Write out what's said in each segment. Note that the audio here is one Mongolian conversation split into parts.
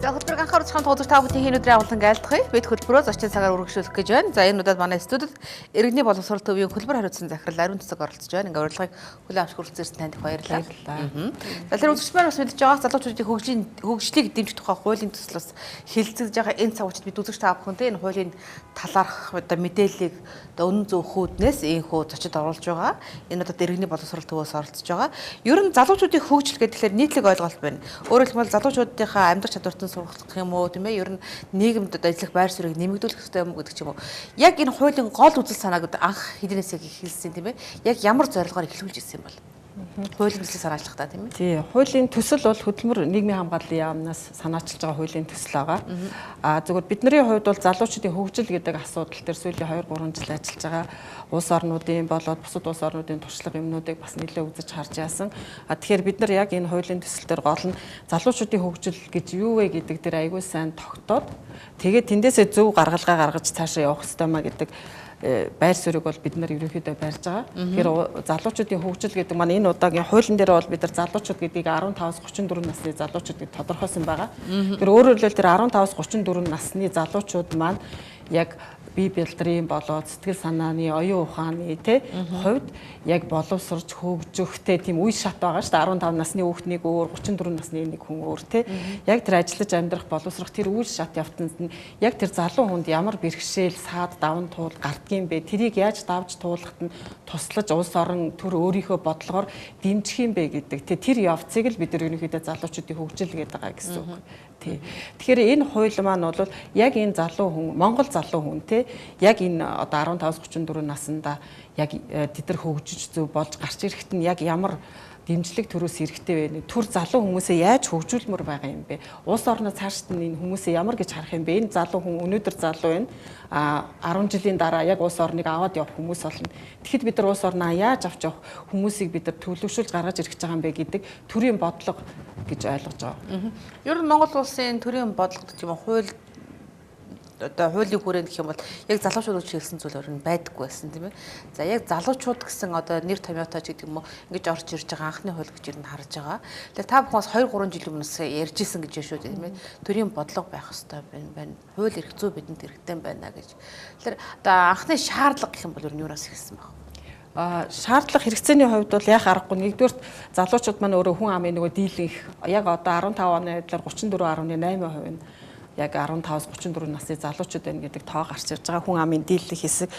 За хөтөлбөр анхаарч хамт удаж та бүхэн энэ өдрийн агуулгын айлтгая. Бид хөтөлбөрөө зочин цагаар үргэлжлүүлэх гэж байна. За энэ удаад манай студид иргэний боловсрол төвийн хөтөлбөр хариуцсан захирал Ариун Цэцэг оролцож байна. Ингээ урилгыг хүлээн авч хүрэлцээрсэн танд их баярлалаа. За тэр үзэгчмээр бас мэдж байгаа залуучуудын хөгжлийг дэмжих тухай хуулийн төсөл бас хэлэлцэж байгаа энэ цагт бид үзэгч та бүхэнд энэ хуулийн талаарх одоо мэдээллийг одоо үнэн зөвхүүднээс ийхүү зочид оруулж байгаа. Энэ удаад иргэний боловсрол төвөөс оролцож байгаа. Ер нь залуучуудын хөгжил гэхэлэр нийтлэг ойлголт байна. Өөрөөр хэлбэл залуучуудынхаа амьдрах чадварт сургах юм уу тийм ээ, ер нь нийгэмд ажиллах байр суурийг нэмэгдүүлэх хэрэгтэй юм гэдэг ч юм уу. Яг энэ хуулийн гол үзэл санааг анх хэдийнээс эхэлсэн тийм ээ. Яг ямар зорилгоор эхлүүлж ирсэн юм бол? Хуулийн төсөл санаачлах та тийм ээ. Тий, хуулийн төсөл бол хөдөлмөр нийгмийн хамгааллын яамнаас санаачилж байгаа хуулийн төсөл байгаа. Зөвхөн бидний хувьд бол залуучуудын хөгжил гэдэг асуудал дээр сүүлийн 2-3 жил ажиллаж байгаа. Улс орнуудын болоод бусад улс орнуудын туршлага юмнуудыг бас нэлээд үзэж харж яасан. Тэгэхээр бид нар яг энэ хуулийн төсөл дээр гол нь залуучуудын хөгжил гэж юу вэ гэдэг дээр аягүй сайн тогтоод тэгээд тэндээсээ зөв гаргалгаа гаргаж цаашаа явах хэрэгтэй маа гэдэг байр суурийг бол бид нар ерөнхийдөө барьж байгаа. Тэгэхээр залуучуудын хөгжил гэдэг маань энэ удаагийн хуулийн дээр бол бид нар залуучууд гэдгийг 15-аас 34 насны залуучууд гэж тодорхойлсон байгаа. Тэгэхээр өөрөөр хэлбэл тэр 15-аас 34 насны залуучууд маань яг бие бэлтрийн болоод сэтгэл санааны оюун ухааны хувьд яг боловсрч хөгжөхтэй тийм үе шат байгаа шүү дээ. 15 насны хүүхнийг өөр 34 насны нэг хүн өөр яг тэр ажиллаж амьдрах боловсрох тэр үе шат явтанд нь яг тэр залуу хүнд ямар бэрхшээл саад даван туул гардгийм бэ, тэрийг яаж давж туулахад нь туслаж улс орон төр өөрийнхөө бодлогоор дэмжих юм бэ гэдэг тэр явцыг л бид нар ерөнхийдөө залуучуудын хөгжил гэдэг байгаа гэсэн үг. Тэгэхээр энэ хууль маань бол яг энэ залуу хүн, Монгол залуу хүн яг энэ одоо 15-аас 34 наснда яг тэд нар хөгжиж зөв болж гарч ирэхэд нь яг ямар дэмжлэг төрөөс хэрэгтэй вэ? Түр залуу хүмүүсээ яаж хөгжүүлмөр байгаа юм бэ? Улс орноо цаашд нь энэ хүмүүсээ ямар гэж харах юм бэ? Энэ залуу хүн өнөөдөр залуу байна. 10 жилийн дараа яг улс орныг аваад явах хүмүүс болно. Тэгэхэд бид нар улс орноо яаж авч явах хүмүүсийг бид нар төлөвшүүлж гаргаж ирэх гэж байгаа юм бэ гэдэг төрийн бодлого гэж ойлгож байгаа. Ер нь Монгол улсын төрийн бодлого гэх юм хууль одоо хуулийн хүрээнд гэх юм бол яг залуучууд хэлсэн зүйл өөр нь байдаггүй байсан тийм ээ. За яг залуучууд гэсэн одоо нэр томьёотой ч гэдэг юм уу ингэж орж ирж байгаа анхны хууль гэж ер нь харж байгаа. Тэгэхээр та бүхэн бас 2-3 жилийн өмнөөс ярьж исэн гэж шүү дээ тийм ээ. Төрийн бодлого байх хэрэгтэй байна. Хууль эрх зүй бидэнд хэрэгтэй байна гэж. Тэгэхээр одоо анхны шаардлага гэх юм бол ер нь юунаас эхэлсэн баг? Шаардлага хэрэгцээний хувьд бол яах аргагүй. Нэгдүгээр залуучууд маань өөрөө хүн амын нөгөө дийлэнх яг одоо 15 оны байдлаар 34.8% нь яг 15-аас 34 насны залуучууд байна гэдэг тоо гарч ирж байгаа хүн амын дийлэх хэсэг.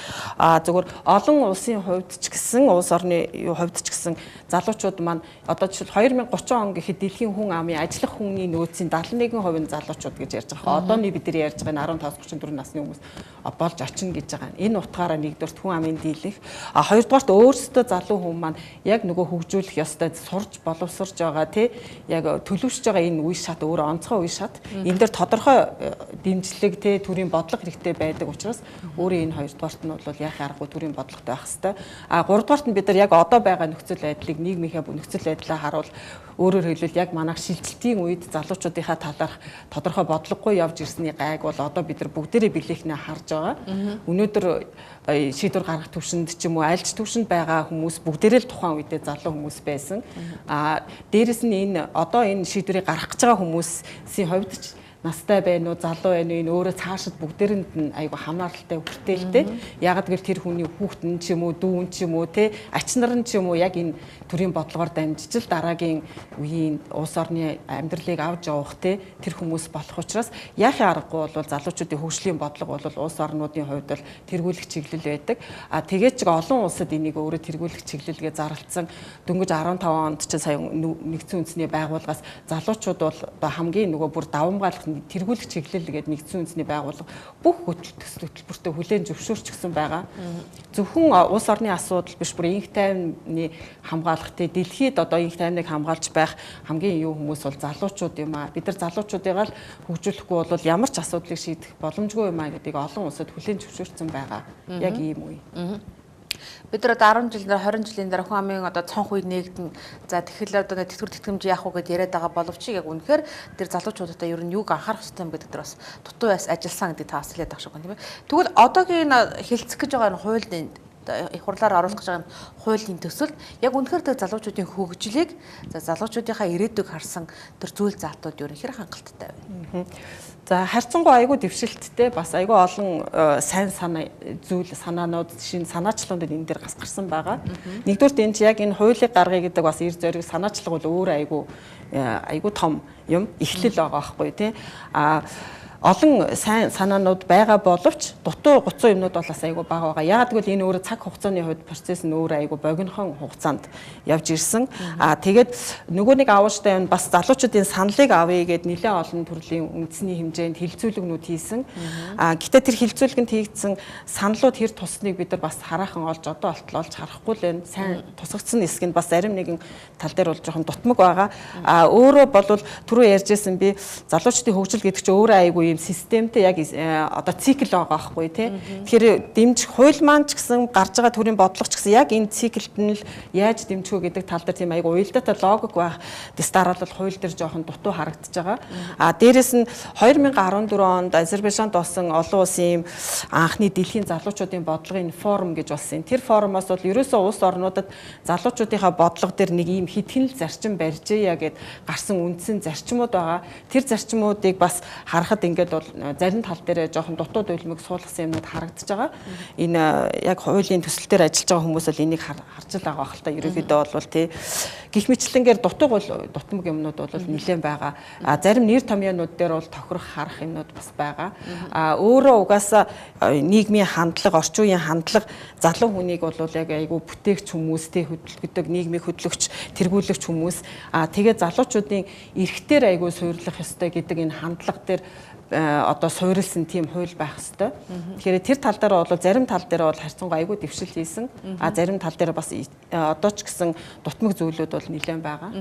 Зөвхөн олон улсын хувьд ч гэсэн улс орны хувьд ч гэсэн залуучууд маань одоо жишээл 2030 он гэхэд дэлхийн хүн амын ажиллах хүний нөөцийн 71% нь залуучууд гэж ярьж байгаа. Одооний бид нар ярьж байгаа 15-аас 34 насны хүмүүс болж очино гэж байгаа. Энэ утгаараа нэгдүгээр хүн амын дийлэх, хоёрдугаарт өөрсдөө залуу хүн маань яг нөгөө хөгжүүлэх ёстой сурж боловсрж байгаа яг төлөвшөж байгаа энэ үе шат өөрөө онцгой үе шат. Энэ дээр тодорхой дэмжлэг төрийн бодлого хэрэгтэй байдаг учраас өөрийн энэ хоёрдугаарт нь бол яах аргагүй төрийн бодлоготой байх хэрэгтэй. Гуравдугаарт нь бид нар яг одоо байгаа нөхцөл байдлыг нийгмийнхээ нөхцөл байдлаа харуул өөрөөр хэлбэл яг манайх шилжилтийн үед залуучуудынхаа талаарх тодорхой бодлогогүй явж ирсний гайг бол одоо бид нар бүгдээрээ билэхнээ харж байгаа. Өнөөдөр шийдвэр гаргах төвшөнд ч юм уу альж төвшөнд байгаа хүмүүс бүгдээрээ л тухайн үедээ залуу хүмүүс байсан. Дээрэс нь энэ одоо энэ шийдвэрийг гаргах гэж байгаа хүмүүсийн хувьд ч настай байна уу, залуу байна уу, энэ өөрөө цаашид бүгдээрэнд нь айгу хамааралтай хүртээлтэй. Ягаад гэвэл тэр хүний хүүхэд нь ч юм уу, дүү нь ч юм уу, ач нар нь ч юм уу яг энэ төрийн бодлогоор дамжиж л дараагийн үеийн улс орны амьдралыг авч явах тэр хүмүүс болох учраас яахын аргагүй бол залуучуудын хөгжлийн бодлого бол улс орнуудын хувьд бол тэргүүлэх чиглэл байдаг. Тэгээд ч олон улсад энийг өөрөө тэргүүлэх чиглэлгээ зарлцсан. Дөнгөж 15 онд ч сая нэгдсэн үндэсний байгууллагаас залуучууд бол одоо хамгийн нөгөө бүр давамгаалах тэргүүлэх чиглэл гэдэг нэгдсэн үндэсний байгууллага бүх хөтөлбөртөө хүлээн зөвшөөрчихсөн байгаа. Зөвхөн улс орны асуудал биш бүр инх тайвны хамгаалах дэлхийд одоо инх тайвныг хамгаалж байх хамгийн юу хүмүүс бол залуучууд юм аа. Бид нар залуучуудыг л хөгжүүлэхгүй бол ямар ч асуудлыг шийдэх боломжгүй юм аа гэдгийг олон улсад хүлээн зөвшөөрсөн байгаа. Яг ийм үе. Бид нар одоо 10 жилээр 20 жилийн дараа хүн амын одоо цонх үе нэгдэн за тэгэхээр одоо тэтгэвэр тэтгэмж яах вэ гэдээ яриад байгаа боловч яг үнэхээр тэр залуучуудаа ер нь юуг анхаарах хэрэгтэй юм гэдэг дээр бас дутуу байс ажилласан гэдэг та бас хэлээд байгаа шиг байна тийм ээ. Тэгвэл одоогийн хэлцэх гэж байгаа энэ хуулийн их хурлаар оруулах гэж байгаа хуулийн төсөлд яг үнэхээр тэр залуучуудын хөгжлийг залуучуудынхаа ирээдүйг харсан тэр зүйл заалтууд ерөнхийдөө хангалттай байна. За харьцангуй айгүй дэвшилттэй бас айгүй олон сайн санаанууд шинэ санаачлалууд энэ дээр гарсан байгаа. Нэгдүгээр энэ яг энэ хуулийг гаргая гэдэг бас эр зориг санаачлал бол өөр айгүй том юм эхлэл байгаа байхгүй тий. Олон сайн санаанууд байгаа боловч дутуу 30 юмнууд бол бас айгүй бага байгаа. Яагаад гэвэл энэ өөрөө цаг хугацааны хувьд процесс нь өөрөө айгүй богинохон хугацаанд явж ирсэн. Тэгээд нөгөө нэг авууштай юм бас залуучуудын саналыг авъя гэд нэлээд олон төрлийн үндэсний хэмжээнд хилцүүлэгнүүд хийсэн. Гэтэ тэр хилцүүлгэнд хийгдсэн саналууд хэр тусныг бид нар бас хараахан олж одоо болтол олж харахгүй л байна. Сайн тусгагдсан хэсэг нь бас зарим нэгэн тал дээр бол жоохон дутмаг байгаа. Өөрөө бол түрүү ярьжсэн би залуучдын хөгжил гэдэг чинь өөрөө айгүй ийм системтэй яг одоо цикл байгаа байхгүй тий. Тэгэхээр дэмжих хууль маань ч гэсэн гарч байгаа төрлийн бодлого ч гэсэн яг энэ циклд нь л яаж дэмжих вэ гэдэг тал дээр тийм айгүй уялдаатай логик байх. Тэс дараалал хууль дээр жоохон дутуу харагдаж байгаа. Дээрэс нь 2014 онд Азербайджанд болсон олон улсын ийм анхны дэлхийн залуучуудын бодлогын форум гэж болсон. Тэр форумоос бол ерөөсөө улс орнуудад залуучуудынхаа бодлого дээр нэг ийм хитгэн л зарчим барьжээ яг гэд гарсан үндсэн зарчмууд байгаа. Тэр зарчмуудыг бас харахад ингээд бол зарим тал дээр жоохон дутуу дөлмөг суулгасан юмнууд харагдаж байгаа. Энэ яг хуулийн төсөл дээр ажиллаж байгаа хүмүүс бол энийг харж л байгаа хэл та ерөөхдөө бол тий гих мэтлэнгээр дутмаг юмнууд бол нэлээд байгаа. Зарим нэр томьёонууд дээр бол тохирох харах юмнууд бас байгаа. Өөрөө угаасаа нийгмийн хандлага, орчин үеийн хандлага залуу хүнийг бол яг айгүй бүтээгч хүмүүс тий хөдөлгөдөг нийгмийг хөдөлгөгч, тэргүүлэгч хүмүүс тэгээ залуучуудын эрхтээр айгүй суйрлах ёстой гэдэг энэ хандлага дээр одоо суурилсан тийм хууль байх ёстой. Тэгэхээр тэр тал дээр бол зарим тал дээр бол харьцангуй айгүй дэвшил хийсэн. Зарим тал дээр бас одоо ч гэсэн дутмаг зүйлүүд бол нэлээд байгаа.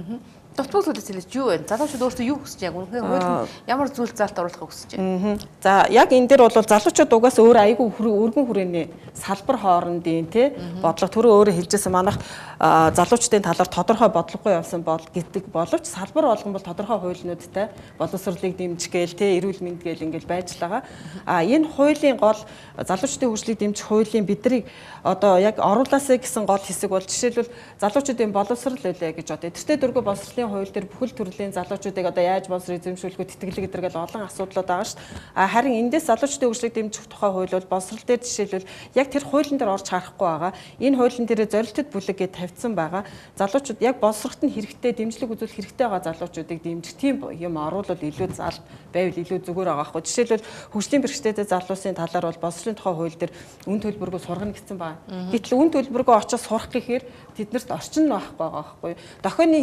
Дутмаг зүйлээс хэлж юу вэ? Залуучууд өөрсдөө юу хүсэж байгаа? Үнэхээр хууль ямар зүйл заалт оруулахыг хүсэж байна? За яг энэ дээр бол залуучууд угаас өөр айгүй өргөн хүрээний салбар хоорондын тий бодлого түрүү өөрөө хэлжсэн манайх залуучдын талаар тодорхой бодлогогүй явсан гэдэг боловч салбар болгон бол тодорхой хуулиудтай боловсролыг дэмжих гээл тий эрүүл мэнд гээл ингээл байж байгаа. Энэ хуулийн гол залуучдын хөгжлийг дэмжих хуулийн бидний одоо яг оруулаасаа гэсэн гол хэсэг бол жишээлбэл залуучдын боловсрол байлаа гэж одоо эдгэртэй дөрвөө боловсролын хууль дээр бүхэл төрлийн залуучуудыг одоо яаж боловсрол эзэмшүүлэх вэ, тэтгэлэг гэдэргээл олон асуудлууд байгаа шүү дээ. Харин эндээс залуучдын хөгжлийг дэмжих тухай хууль бол боловсрол дээр жишээлбэл яг тэр хуулийн дээр орж харахгүй байгаа. Энэ хуулийн дээр зорилттой бүлэг гэж тавьсан байгаа. Залуучууд яг боловсролт нь хэрэгтэй дэмжлэг үзүүлэх хэрэгтэй байгаа залуучуудыг дэмжих тийм юм оруулал илүү зал байвал илүү зүгээр байгаа хгүй. Жишээлбэл хөгжлийн бэрхшээлтэй залуусын талаар бол боловсролын тухай хууль дээр үн төлбөргөө сургана гэсэн байна. Гэтэл үн төлбөргөө очиж сурах гэхээр тэднэрт орчин байхгүй байгаа хгүй. Дохионы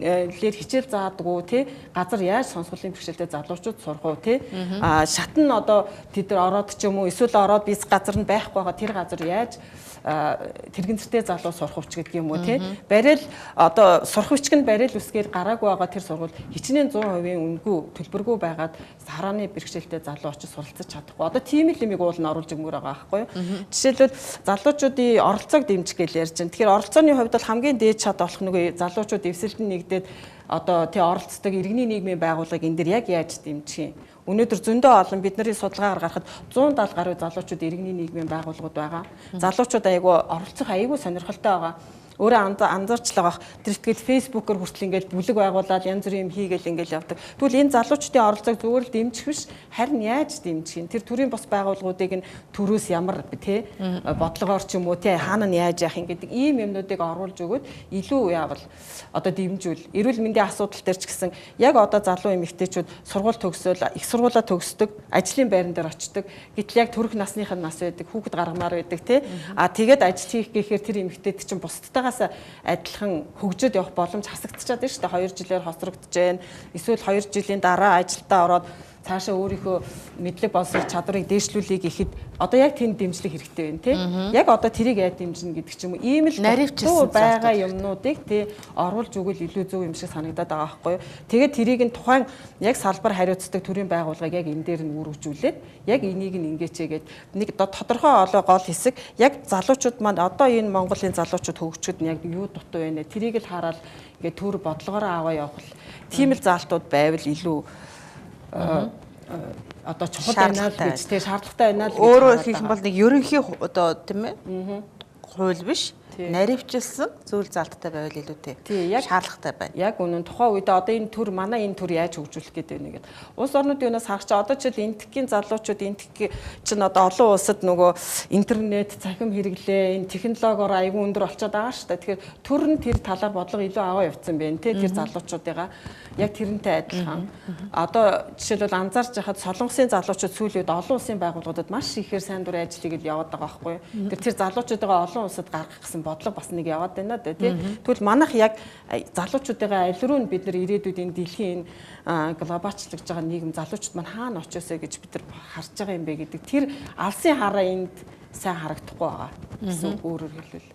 хэлээр хичээл заадаггүй тий газар яаж сонсголын бэрхшээлтэй залуучууд сурах уу тий шатн одоо тэд нар ороод ч юм уу эсвэл ороод бис газар нь байхгүй байгаа тэр газар яаж тэрэгцтэй залуу сурах хүч гэдэг юм уу тий барил одоо сурах хүч нь барил үсгээр гараагүй байгаа тэр сургууль хичнээн 100% үнэгүй төлбөргүй байгаад харааны бэрхшээлтэй залуу очиж суралцаж чадахгүй одоо тийм л юмыг уул нь оруулж өгмөр байгаа байхгүй юу жишээлбэл залуучуудын оролцоог дэмжих гэж ярьж байна. Тэгэхээр оролцооны хувьд бол хамгийн дээд чад болох нөгөө залуучууд эвсэлтэн нэгдээд одоо тий оролцдог иргэний нийгмийн байгууллагыг энэ дэр яг яаж дэмжих юм. Өнөөдөр зөндөө олон бидний судалгаагаар гарахад 170 гаруй залуучууд иргэний нийгмийн байгууллагууд байгаа. Залуучууд айгүй оролцох айгүй сонирхолтой байгаа. Өөрөө анзаарчлаа баг. Тэр ихтгэл фэйсбүүкээр хүртэл ингээд бүлэг байгуулаад янз бүрийн юм хийгээл ингээд явдаг. Тэгвэл энэ залуучдын оролцоог зүгээр л дэмжих биш, харин яаж дэмжих юм? Тэр төрийн бас байгууллагуудыг нь төрөөс ямар тий бодлогоор ч юм уу тий хаана нь яаж яах юм гэдэг ийм юмнуудыг оруулж өгөөд илүү яавал одоо дэмжүүл. Эрүүл мэндийн асуудал дээр ч гэсэн яг одоо залуу эмэгтэйчүүд сургууль төгсөөл их сургуулаа төгсдөг, ажлын байран дээр очдог. Гэтэл яг төрөх насных нь нас байдаг, хүүхэд гаргамаар байдаг тий. Тэгээд ажил хийх гэхээр тэр эмэгтэйд чинь бусдтайгаа адилхан хөгжөд явах боломж хасагдчихад байна шүү дээ. 2 жилээр хоцрогдож байна. Эсвэл 2 жилийн дараа ажилдаа ороод цаашаа өөрийнхөө мэдлэг боловсрол чадварыг дээшлүүлэе гэхэд одоо яг тэнд дэмжлэг хэрэгтэй байна тий. Яг одоо тэрийг яаж дэмжинэ гэдэг ч юм уу ийм л наривчилсан байгаа юмнуудыг тий оруулж өгвөл илүү зөв юм шиг санагдаад байгаа байхгүй юу. Тэгээд тэрийг нь тухайн яг салбар хариуцдаг төрийн байгууллагыг яг энэ дээр нь үргэлжүүлээд яг энийг нь ингээчээгээд нэг тодорхой гол хэсэг яг залуучууд маань одоо энэ Монголын залуучууд хөгжчөд нь яг юу дутуу байна тэрийг л хараад ингээд төр бодлогоороо аваа явах тийм л заалтууд байвал илүү одоо чухал байна л гэж тий шаардлагатай байна л гэж өөрөөр хэлэх юм бол нэг ерөнхий одоо тийм ээ хууль биш. Наривчилсан зүйл залттай байвал илүүтэй. Тий, яг шаардлагатай байна. Яг үнэн тухайн үед одоо энэ төр манай энэ төр яаж хөгжүүлэх гэдэг вэ гэдэг. Улс орнуудын юунаас харах чи одоо ч энтхийн залуучууд энтх чинь одоо олон улсад нөгөө интернет, цахим хэрэглээ, энэ технологиор аягүй өндөр болчиход байгаа шүү дээ. Тэгэхээр төр нь тэр талаар бодлого илүү аваа явцсан байна те тэр залуучуудыгаа яг тэрнтэй адилхан. Одоо жишээлбэл анзаарч байхад Солонгосын залуучууд сүүлийн үед олон улсын байгууллагуудад маш ихээр сайн дурын ажлыг л яваад байгаа байхгүй юу. Тэр залуучуудыгаа олон улсад гаргах гэсэн бодлого бас нэг яваад байна да тий. Тэгвэл манайх яг залуучуудыгаа аль руу бид нар ирээдүйд энэ дэлхийн глобалчлагдж байгаа нийгэм залуучууд маань хаана очиосоо гэж бид нар харж байгаа юм бэ гэдэг тэр алсын хараа энд сайн харагдахгүй байгаа гэсэн өөрөөр хэлбэл.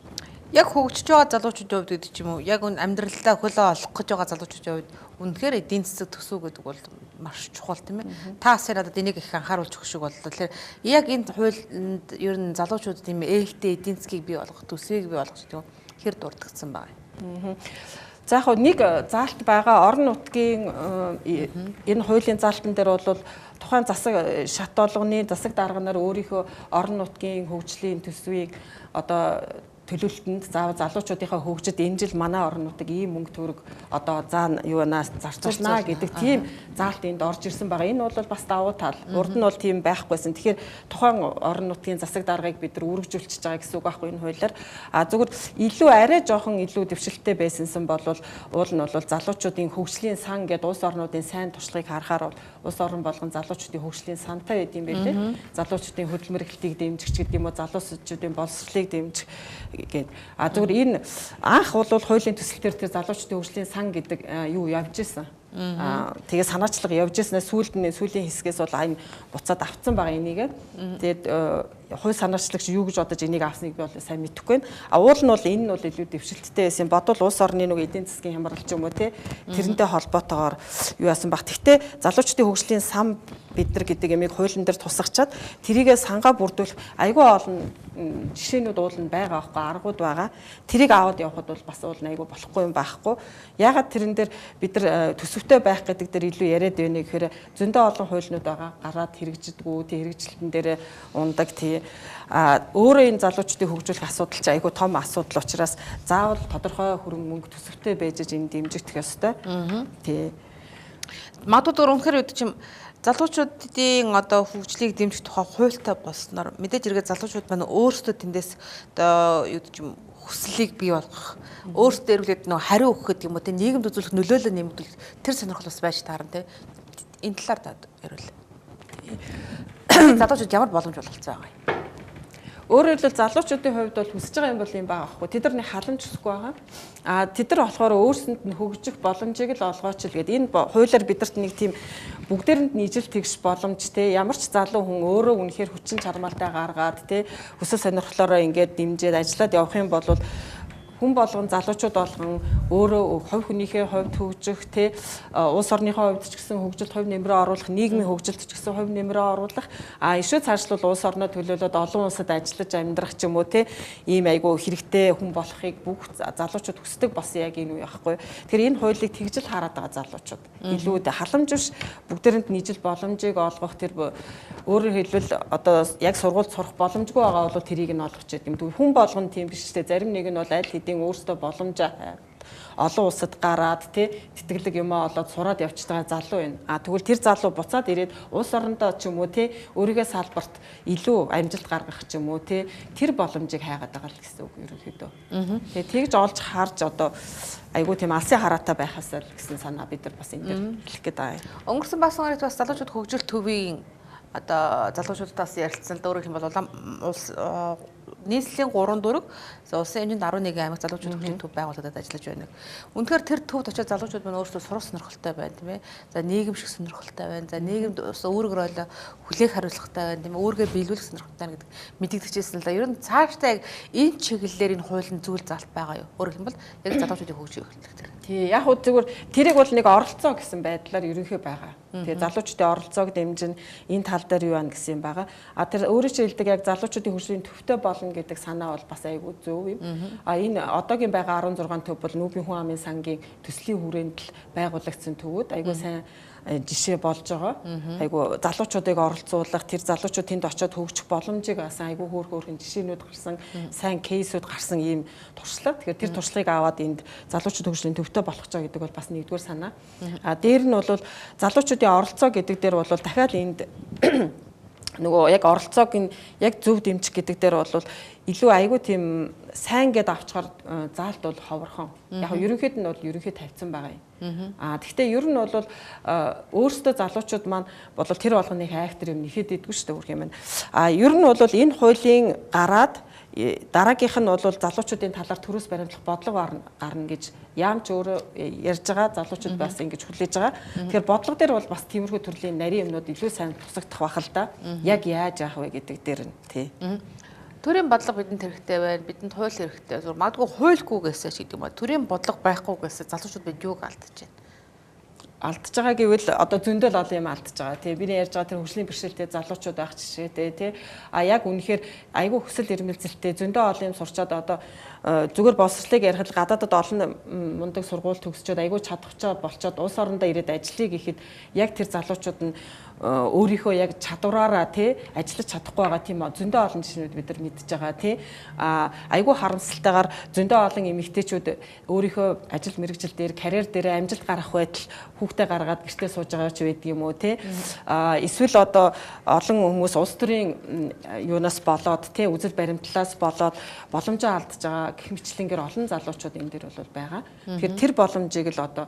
Яг хөгжиж байгаа залуучуудын хувьд гэдэг ч юм уу, яг амьдралдаа хөлөө олох гэж байгаа залуучуудын хувьд үнэхээр эдийн засаг төсөв гэдэг бол маш чухал тийм ээ. Та сая надад энийг их анхааруулж өгөх шиг боллоо. Тэгэхээр яг энэ хуулинд ер нь залуучууд тийм ээлтэй эдийн засгийг бий болгох, төсвийг бий болгох гэдэг нь хэр дурдгдсан байгаа юм. За яг нэг заалт байгаа орон нутгийн энэ хуулийн заалтан дээр бол тухайн засаг шат болгоны засаг дарганаар өөрийнхөө орон нутгийн хөгжлийн төсвийг одоо төлөвлөлтөнд заавал залуучуудынхаа хөгжид энэ жил манай орон нутаг ийм мөнгө төгрөг одоо юунаас зарцуулнаа гэдэг тийм заалт энд орж ирсэн байгаа. Энэ бол бас давуу тал. Урд нь бол тийм байхгүйсэн. Тэгэхээр тухайн орон нутгийн засаг даргаыг бид нар үргэлжлүүлчихэж байгаа гэсэн үг байхгүй энэ хуулиар. Зүгээр илүү арай жоохон илүү дэвшилттэй байсансан бол уул нь бол залуучуудын хөгжлийн сан гэдэг улс орнуудын сайн туршлагыг харахаар бол улс орн болгон залуучуудын хөгжлийн сантай байд юм байлээ. Залуучуудын хөдөлмөр эрхлэлтийг дэмжих гэдэг юм уу, залуучуудын боловсролыг дэмжих гээд зүгээр энэ анх бол хуулийн төсөл төр тэр залуучдын хөгжлийн сан гэдэг юу явж исэн. Тэгээ санаачлага явж ирснээр сүүлийн хэсгээс бол энэ буцаад авцсан байгаа энийг. Тэгээд хууль санаачлагч юу гэж бодож энийг авсныг би бол сайн мэдэхгүй байна. Уул нь бол энэ нь бол илүү дэвшилттэй байсан. Бодвол улс орны нэг эдийн засгийн хямрал ч юм уу те тэрнтэй холбоотойгоор юу яасан баг. Гэхдээ залуучдын хөгжлийн сан бид нар гэдэг ямиг хуулийн дээр тусгачаад тэрийгээ сангаа бүрдүүлэх айгүй олон жишээнүүд уул нь байгаа байхгүй аргууд байгаа. Тэрийг аваад явхад бол бас уул нь айгүй болохгүй юм байхгүй. Ягаад тэрэн дээр бид нар төсөвтэй байх гэдэг дээр илүү яриад байна гэхээр зөндөө олон хуулиуд байгаа. Гараад хэрэгжидэггүй, тий хэрэгжилтэн дээр ундаг тий өөрөө энэ залуучдыг хөгжүүлэх асуудал чи айгүй том асуудал учраас заавал тодорхой хөрөнгө мөнгө төсөвтэй байж энэ дэмжигдэх ёстой. Тий. Магадгүй үнэхээр үед чим залуучуудын одоо хөгжлийг дэмжих тухай хуультай болсноор мэдээж эргээд залуучууд маань өөрсдөө тэндээс одоо юу гэж юм хүслийг бий болгох өөрсдөө эргэлээд нөө хариу өгөх гэдэг юм уу тийм нийгэмд үзүүлэх нөлөөлөл нэмэгдүүл тэр сонирхол бас байж таарна тийм энэ талаар даа яриул. Залуучууд ямар боломж олгоцсон байгаа юм. Өөрөөр хэлбэл залуучуудын хувьд бол хүсэж байгаа юм бол юм байгаа байхгүй. Тэд нар нэг халамж өсөхгүй байгаа. Тэд нар болохоор өөрсөнд нь хөгжих боломжийг л олгооч л гээд энэ хуулиар бидэрт нэг тийм бүгдээрэнд нийжил тэгш боломж те ямар ч залуу хүн өөрөө үнэхээр хүчин чармаалтай гаргаад те хүсэл сонирхлоороо ингээд дэмжиж ажиллаад явах юм бол хүн болгон залуучууд болгон өөрөө хувь хүнийхээ хувьд хөгжих те улс орныхоо хувьд ч гэсэн хөгжилд хувь нэмрээ оруулах, нийгмийн хөгжилд ч гэсэн хувь нэмрээ оруулах, ишүү цаашлуул улс орноо төлөөлөд олон улсад ажиллаж амьдрах ч юм уу те ийм айгу хэрэгтэй хүн болохыг бүх залуучууд хүсдэг болсон яг энэ үе байхгүй. Тэгэхээр энэ хуулийг тэгжил хараад байгаа залуучууд илүү халамж биш бүгдээрэнд нийжил боломжийг олгох тэр өөрөөр хэлбэл одоо яг сургуульд сурах боломжгүй байгаа бол тэрийг нь олгож яадаг юм. Хүн болгон тийм биш те зарим нэг нь бол аль хэдийн өөртөө боломжоо олон улсад гараад тэтгэлэг юмаа олоод сураад явж байгаа залуу байна. Тэгвэл тэр залуу буцаад ирээд улс орондоо ч юм уу өөрийгөө салбарт илүү амжилт гаргах ч юм уу тэр боломжийг хайгаад байгаа л гэсэн үг ерөнхийдөө. Тэгээ тэгж олж харж одоо айгуу тийм алсын хараатай байхасаа л гэсэн санаа бид нар бас энэ дээр хэлэх гээд байгаа юм. Өнгөрсөн баасан гарагт бас залуучууд хөгжил төвийн одоо залуучуудаас ярилцсан л өөрөөр хэлбэл улс нийслэлийн 3 дүрэг улсын хэмжээнд 11 аймаг залуучууд хөгжлийн төв байгуулагдаад ажиллаж байна. Үнэхээр тэр төвд очиод залуучууд маань өөрсдөө сурах сонирхолтой байна тийм ээ. За нийгэм шиг сонирхолтой байна. За нийгэмд өөрөөр хүлээх хариуцлагатай байна тийм ээ. Өөргөө биелүүлэх сонирхолтой гэдэг мэдэгдэжсэн л да. Ер нь цаашдаа яг энэ чиглэлээр энэ хуулийн зүйл залт байгаа юу? Өөрөөр хэлбэл яг залуучуудын хөгжийг эхлэх тэр. Тий, яг хөө зүгээр тэрийг бол нэг оролцоо гэсэн байдлаар ерөнхий байгаа. Тэгээ залуучуудын оролцоог дэмжин энэ тал дээр юу байна гэсэн юм байгаа. А тэр өөрөө ч хэлдэг яг залуучуудын хөгжлийн төвтэй болно гэдэг санаа бол бас айгүй зөв юм. А энэ одоогийн байгаа 16 төв бол Нүүбийн хүн амын сангийн төслийн хүрээнд л байгуулагдсан төвүүд айгүй сайн жишээ болж байгаа. Айгу залуучуудыг оролцуулах, тэр залуучууд тэнд очиод хөгжих боломжийг асан айгу хөөрхөн жишээнүүд гарсан, сайн кейсүүд гарсан ийм туршлага. Тэгэхээр тэр туршлагыг аваад энд залуучууд хөгжлийн төвтэй болох ч гэдэг бол бас нэгдүгээр санаа. А дээр нь бол залуучуудын оролцоо гэдэг дээр бол дахиад энд нөгөө яг оролцоог нь яг зөв дэмжих гэдэг дээр бол илүү айгүй тийм сайн гэд авчгаар заалт бол ховорхон. Яг ерөнхийд нь бол ерөнхий тавьсан байгаа юм. Гэхдээ ер нь бол өөрсдөө залуучууд маань бол тэр болгоныг хайхтар юм нэхэд идэггүй шүү дээ үрх юм байна. Ер нь бол энэ хуулийн гараад дараагийнх нь бол залуучуудын талаар төрөөс баримтлах бодлого гарна гэж яамч өөрөө ярьж байгаа, залуучууд бас ингэж хүлээж байгаа. Тэгэхээр бодлого дээр бол бас тиймэрхүү төрлийн нарийн юмнууд илүү сайн тусагдах бах л да. Яг яаж яах вэ гэдэг дээр нь тий. Төрийн бодлого бидэнд хэрэгтэй байна. Бидэнд хууль хэрэгтэй. Магадгүй хуульгүйгээсээ ч гэдэг юм ба. Төрийн бодлого байхгүйгээсээ залуучууд бид юуг алдаж байна? Алдж байгаа гэвэл одоо зөндөл олон юм алдж байгаа. Тэгээ биний ярьж байгаа тэр хөгжлийн бэрхшээлтэй залуучууд байх жишээтэй тий. Яг үнэхээр айгүй хүсэл эрмэлзэлтэй зөндөө олон юм сурчаад одоо зүгээр боловсролыг ярихад гадаадад олон мундаг сургууль төгсчөөд айгүй чадварчаа болчоод улс орондоо ирээд ажиллая гэхэд яг тэр залуучууд нь өөрийнхөө яг чадвараараа тий ажиллаж чадахгүй байгаа тийм зөндөө олон жишээнүүд бид нар мэдж байгаа тий айгүй харамсалтайгаар зөндөө олон эмэгтэйчүүд өөрийнхөө ажил мэргэжил дээр карьер дээр амжилт гарах байтал хүүхдээ гаргаад гэртээ сууж байгаа ч байдаг юм уу тий эсвэл одоо олон хүмүүс улс төрийн юунаас болоод тий үзэл баримтлалаас болоод боломжоо алдж байгаа гэх мэтлэнгээр олон залуучууд энэ дээр бол байгаа. Тэгэхээр тэр боломжийг л одоо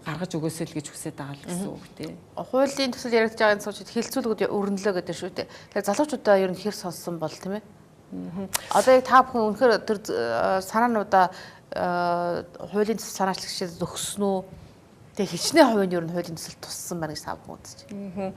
гаргаж өгөөсэй л гэж хүсэж байгаа л гэсэн үг тий. Хуулийн төсөл яригдж байгаа энэ сууч хилцүүлгүүд өрнөлөө гэдэг шүү дээ. Тэгэхээр залуучуудаа ер нь хэр сонссон бол тийм ээ. Одоо яг та бүхэн үнэхээр тэр санаануудаа хуулийн төсөл санаачлагчид зөксөн үү? Тэгээ хичнээн хувийн ер нь хуулийн төсөл туссан байна гэж та бүхэн үзэж байна.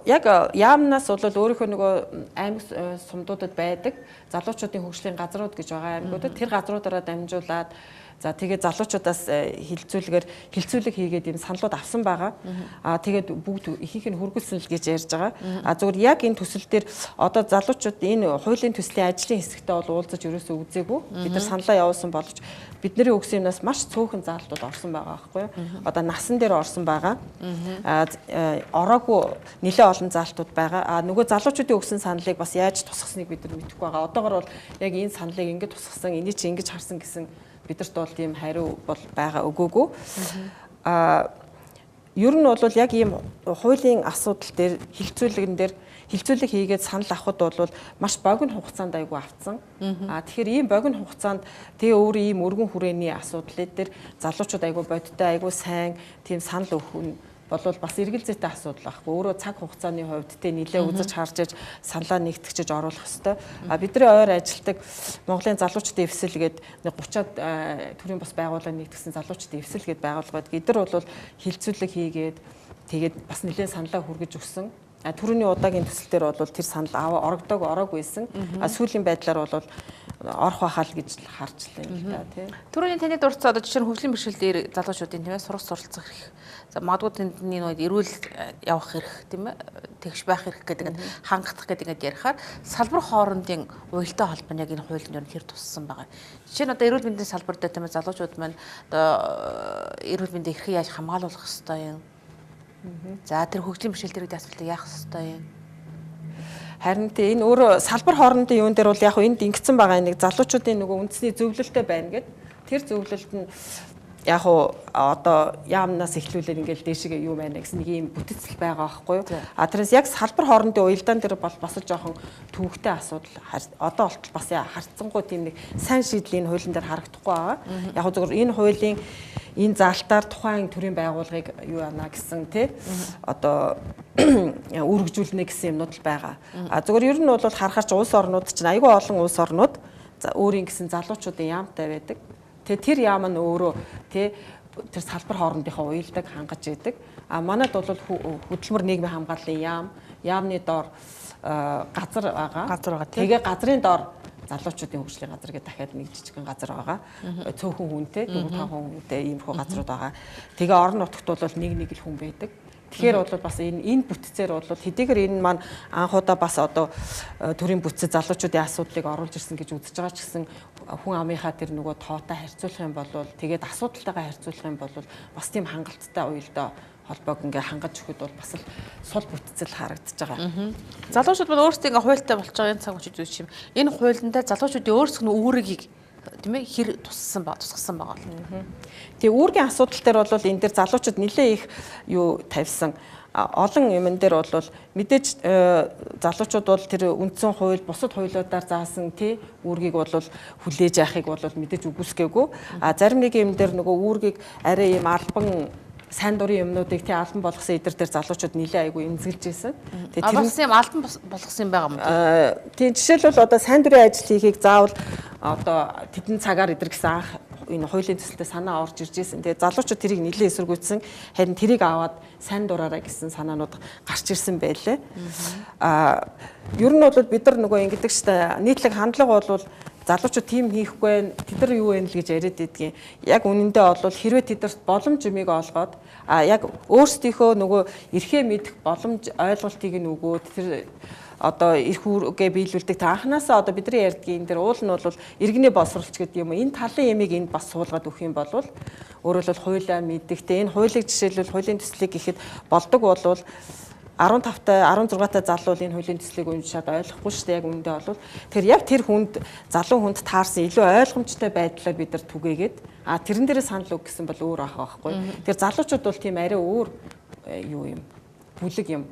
Яг яамнаас бол өөрийнхөө нөгөө аймаг сумдуудад байдаг залуучуудын хөгжлийн газрууд гэж байгаа аймагуудад тэр газруудаараа дамжуулаад за тэгээд залуучуудаас хилцүүлэг хийгээд юм саналууд авсан байгаа. Тэгээд бүгд ихийнх нь хөргүүлсэн л гэж ярьж байгаа. Зөвхөн яг энэ төсөл дээр одоо залуучууд энэ хуулийн төслийн ажлын хэсэгтээ бол уулзаж ерөөсөө үзээгүй. Бид нар саналаа явуулсан боловч бидний өгсөн юмнаас маш цөөхөн заалтууд орсон байгаа байхгүй юу? Одоо насан дээр орсон байгаа. Ороогүй нэлээд олон заалтууд байгаа. Нөгөө залуучуудын өгсөн саналыг бас яаж тусгасныг бид нар мэдэхгүй байгаа. Одоогор бол яг энэ саналыг ингэж тусгасан, энийг чи ингэж харсан гэсэн бидэрт бол тийм хариу бол байгаа өгөөгүй. Ер нь бол яг ийм хуулийн асуудал дээр хилцүүлэг хийгээд санал авахд бол маш богино хугацаанд айгүй авцсан. Тэгэхээр ийм богино хугацаанд тэгээ өөр ийм өргөн хүрээний асуудлууд дээр залуучууд айгүй бодиттой айгүй сайн тийм санал өгөх нь болвол бас эргэлзээтэй асуудал байхгүй. Өөрөө цаг хугацааны хувьд тэ нэлээ үзэж харж иж саналаа нэгтгэж оруулах хэрэгтэй. Бидний ойр ажилтдаг Монголын залуучдын эвсэл гээд 30-аад төрлийн бас байгууллага нэгтгэсэн залуучдын эвсэл гээд байгууллагад эдгээр бол хилцүүлэг хийгээд тэгээд бас нэлээ саналаа хүргэж өгсөн. Түрүүний удаагийн төсөл дээр бол тэр санал ороогүйсэн. Сүүлийн байдлаар бол орох байхаа л гэж харжлаа юм да тий. Түрүүний таны дурдсан одоо жишээ нь хөгжлийн бэрхшээл дээр залуучуудын тийм ээ суралцах хэрэг. За магадгүй тэндний нөө эрүүл явах хэрэг тийм ээ тэгш байх хэрэг гэдэг хангах гэдэг ингээд ярихаар салбар хоорондын уялдаа холбоо нь яг энэ хуулинд юу хэр туссан байгаа. Жишээ нь одоо эрүүл мэндийн салбар дээр тийм ээ залуучууд маань одоо эрүүл мэндийг хэрхэн яаж хамгаалуулах ёстой юм. За тэр хөгжлийн бэрхшээл дээр асуултыг яах ёстой юм. Харин тэ энэ өөр салбар хоорондын юун дээр бол яг энд ингэсэн байгаа нэг залуучуудын нөгөө үндэсний зөвлөлтөй байна гэд тэр зөвлөлт нь яг одоо яамнаас эхлүүлээд ингээл дээшгээ юу байна гэсэн нэг юм бүтцэл байгаа байхгүй юу. Тэрээс яг салбар хоорондын уялдаан дээр бол бас жоохон төвөгтэй асуудал одоо болтол бас харцсангүй тийм нэг сайн шийдэл энэ хуулийн дээр харагдахгүй байгаа. Яг зөвхөн энэ хуулийн энэ заалтаар тухайн төрийн байгууллагыг юу яана гэсэн тий одоо үргэлжлүүлнэ гэсэн юмнууд л байгаа. Зөвхөн ер нь бол харахаар ч улс орнууд чинь айгүй олон улс орнууд өөрийн гэсэн залуучуудын яамтай байдаг. Тэр яам нь өөрөө тий тэр салбар хоорондынхоо уялдаг хангаж идэг. Манайд бол хөдөлмөр нийгмийн хамгааллын яамны доор газар байгаа. Тэгээ газрын доор залуучуудын хөгжлийн газар гэдэг дахиад нэг жижигхэн газар байгаа. Цөөхөн хүнтэй, 4-5 хүнтэй иймэрхүү газрууд байгаа. Тэгээ орон нутагт бол нэг л хүн байдаг. Тэгэхээр бол бас энэ бүтцээр бол хэдийгээр энэ маань анхудаа бас одоо төрийн бүтцэд залуучуудын асуудлыг оруулж ирсэн гэж үзэж байгаа ч гэсэн хүн амынхаа тэр нөгөө тоотой харьцуулах юм бол тэгээд асуудалтайгаа харьцуулах юм бол бас тийм хангалттай уялдаа холбоог ингээ хангаж өгөхөд бол бас л сул бүтцэл харагдаж байгаа. Залуучууд бол өөрсдөө ингээ хуультай болж байгаа энэ цаг үеч үзэж юм. Энэ хуулиндаа залуучуудын өөрсдөө нь үүргийг тийм ээ хэр тусгасан байгаа л. Тэгээ үүргийн асуудал дээр бол энэ дээр залуучууд нэлээ их юу тавьсан. Олон юмн дээр бол мэдээж залуучууд бол тэр үндсэн хууль бусад хуулиудаар заасан тий үүргийг бол хүлээж яахыг бол мэдээж үгүйсгээгүй. Зарим нэг юм дээр нөгөө үүргийг арай юм албан сайн дурын юмнуудыг тий албан болгосон эдэр дээр залуучууд нэлээ айгүй эмзэглэж байсан. Тэгээ тэр нь албан болгосон юм байгаа юм тий. Тийм жишээлбэл одоо сайн дурын ажил хийхийг заавал одоо тэдэн цагаар эдэр гэсэн анх энэ хуулийн төсөлтөд санаа орж ирж байсан. Тэгээ залуучууд тэрийг нэлээ эсэргүүцсэн. Харин тэрийг аваад сайн дураараа гэсэн санаанууд гарч ирсэн байлээ. Ер нь бол бид нар нөгөө ингэдэг штэ нийтлэг хандлага бол залуучууд тийм хийхгүй тэд нар юу вэ л гэж яриад идэгин. Яг үнэндээ бол хэрвээ тэдэрт боломж юмыг олгоод яг өөрсдийнхөө нөгөө эрхээ мэдэх боломж ойлголтыг нь өгөөд тэр одоо эрх үүргээ биелүүлдэг та анханасаа одоо бидний ярьдгийн энэ дэр уул нь бол иргэний боловсролч гэдэг юм. Энэ талын ямиг энд бас суулгаад өгөх юм бол өөрөөр хэлбэл хуулиа мэддэгтэй энэ хуулийг жишээлбэл хуулийн төслийг гэхэд болдог болвол 15-тай 16-тай залуу энэ хуулийн төслийг уншаад ойлгохгүй шүү дээ яг үүндээ бол тэр яг тэр хүнд залуу хүнд таарсан илүү ойлгомжтой байдлаар бид нар түгээгээд тэрэн дээрээ санал өг гэсэн бол өөр аах байхгүй. Тэр залуучууд бол тийм арай өөр юу юм бүлэг юм.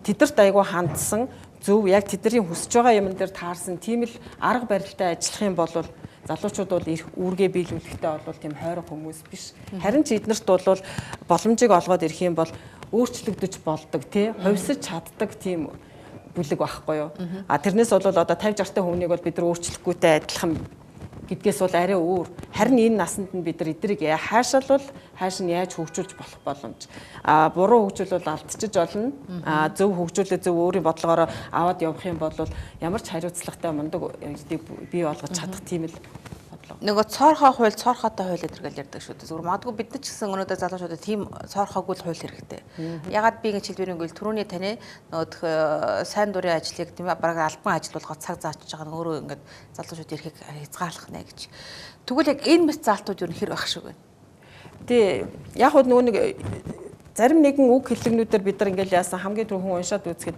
Тэдэрт айгүй хандсан зөв яг тэдний хүсэж байгаа юм дээр таарсан тийм л арга барилтай ажиллах юм бол залуучууд бол их үүргээ биелүүлэхдээ бол тийм хойрог хүмүүс биш. Харин ч эднэрт бол боломжийг олгоод ирэх юм бол өөрчлөгдөж болдог тий хувьсаж чаддаг тийм бүлэг байхгүй юу. Тэрнээс бол одоо 50 60-тай хүнийг бол бид нар өөрчлөхгүйтэй адилхан гэдгээс бол арай өөр. Харин энэ насанд нь бид нар эдрийг хаашаалвал хааш нь яаж хөгжүүлж болох боломж. Буруу хөгжүүл бол алдчихж болно. Зөв хөгжүүлээ зөв өөрийн бодлогоор аваад явах юм бол ямар ч хариуцлагатай мундаг бий болгож чадах тийм л нөгөө цоорхоо хууль, цоорхоотой хууль гэдэр гэл ярьдаг шүү дээ. Зүгээр магадгүй бид нар ч гэсэн өнөөдөр залуучуудад тийм цоорхоогүй л хууль хэрэгтэй. Ягаад би ингэж хэлбэрийн гэл түрүүний таны нөгөө сайн дурын ажлыг тийм ээ бараг албан ажил болгоод цаг заачиж байгаа нь өөрөө ингээд залуучууд эрхийг хязгаарлах нэ гэж. Тэгвэл яг энэ мэт заалтууд юу нэр байх шиг байна. Тий, яг хөө нөгөө нэг зарим нэгэн үг хэллэгнүүдээр бид нар ингээд яасан хамгийн түрүүн уншаад үзэхэд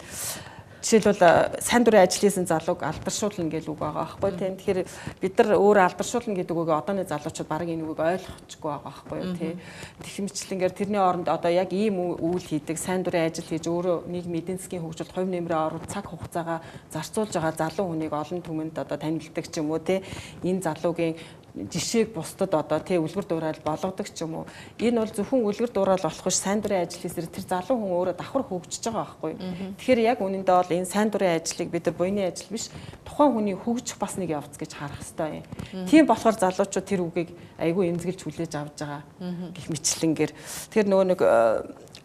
жишээлбэл сайн дурын ажил хийсэн залууг алдаршуулна гэж үг байгаа байхгүй тийм. Тэгэхээр бид нар өөрөө алдаршуулна гэдэг үгийг одооны залуучууд баг энэ үгийг ойлгохгүй байгаа байхгүй тийм. Тэгхмэчлэнгээр тэрний оронд одоо яг ийм үйл хийдэг сайн дурын ажил хийж өөрөө нийгмийн эдийн засгийн хөгжилд хувь нэмрээ оруулах цаг хугацаагаа зарцуулж байгаа залуу хүнийг олон түмэнд одоо танилцдаг ч юм уу тийм. Энэ залуугийн жишээг бусдад одоо тий үлгэр дуурайл болгодог ч юм уу. Энэ бол зөвхөн үлгэр дуурайл болох биш сайн дурын ажил хийсээр тэр залуу хүн өөрөө давхар хөгжиж байгаа байхгүй. Тэгэхээр яг үнэндээ бол энэ сайн дурын ажлыг бид нар буйны ажил биш тухайн хүний хөгжих бас нэг явц гэж харах хэрэгтэй юм. Тийм болохоор залуучууд тэр үгийг айгүй эмзэглэж хүлээж авч байгаа гэх мэтлэнгээр. Тэр нөгөө нэг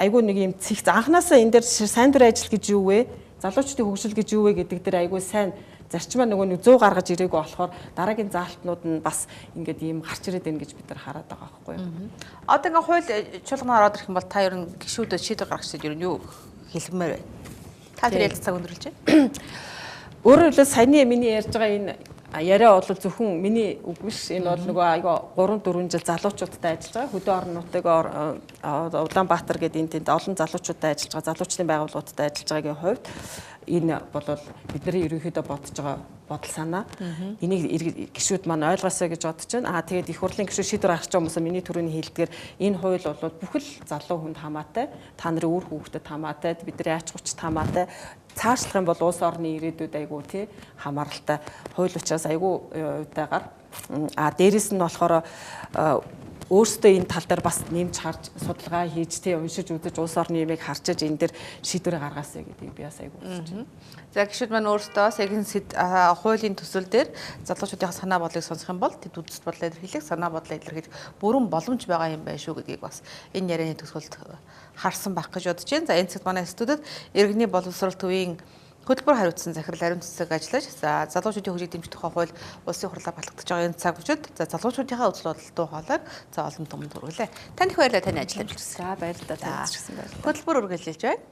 айгүй нэг юм цэгц анханасаа энэ дээр сайн дурын ажил гэж юу вэ? Залуучдын хөгжил гэж юу вэ гэдэг дээр айгүй сайн зарчмаа нөгөө нэг 100 гаргаж ирээгүй болохоор дараагийн заалтнууд нь бас ингээд ийм гарч ирээд байна гэж бид нар хараад байгаа байхгүй юу. Одоо ингээд хууль чуулганаар ороод ирэх юм бол та ер нь гишүүдэд шийдвэр гаргахад ер нь юу хэлмээр байна? Та тэр ялц цаг өндөрлөж байна. Өөрөөр хэлбэл саяны миний ярьж байгаа энэ яриа бол зөвхөн миний үг биш. Энэ бол нөгөө айгаа 3 4 жил залуучуудтай ажиллаж байгаа. Хөдөө орнуудтайгаар Улаанбаатар гэдэг энэ тэнд олон залуучуудтай ажиллаж байгаа. Залуучдын байгууллагуудтай ажиллаж байгаагийн хувьд энэ бол бидний ерөнхийдөө бодож байгаа бодол санаа. Энийг гишүүд маань ойлгосоо гэж бодож байна. Тэгээд их хурлын гишүүд шийдвэр гаргаж байгаа хүмүүс миний түрүүний хэлдгээр энэ хууль бол бүхэл залуу хүнд хамаатай, та нарын үр хүүхдэд хамаатай, бидний ач холбогчд хамаатай. Цаашлах юм бол улс орны ирээдүйд айгүй тий хамааралтай хууль учраас айгүй утаагаар дээрэс нь болохоор өөрсдөө энэ тал дээр бас нэмж харж судалгаа хийж тий уншиж үзэж улс орны юмыг харчиж энэ дээр шийдвэр гаргаасаа гэдгийг би бас айгүй хүсэж байна. За гişүүд маань өөрсдөө яг энэ хуулийн төсөл дээр залуучуудын санаа бодлыг сонсох юм бол тэд үзэл бодлоо илэрхийлэх, санаа бодлоо илэрхийлэх бүрэн боломж байгаа юм байна шүү гэдгийг бас энэ ярианы төгсгөлд харсан байх гэж бодож байна. За энэ цагт манай студид иргэний боловсрол төвийн Хөтөлбөр хариуцсан захирал ариун цэцэг ажиллаж за залуучуудын хөгжийг дэмжих тухай хууль улсын хурлаар батлагдаж байгаа энэ цаг үеэд за залуучуудынхаа үзэл бодолтой хоолоор за олон түмэнд хүргэлээ. Танд их баярлалаа таны ажил амжилт хүсье. За баярлалаа. Таньд ч гэсэн баярлалаа. Хөтөлбөр үргэлжилж байна.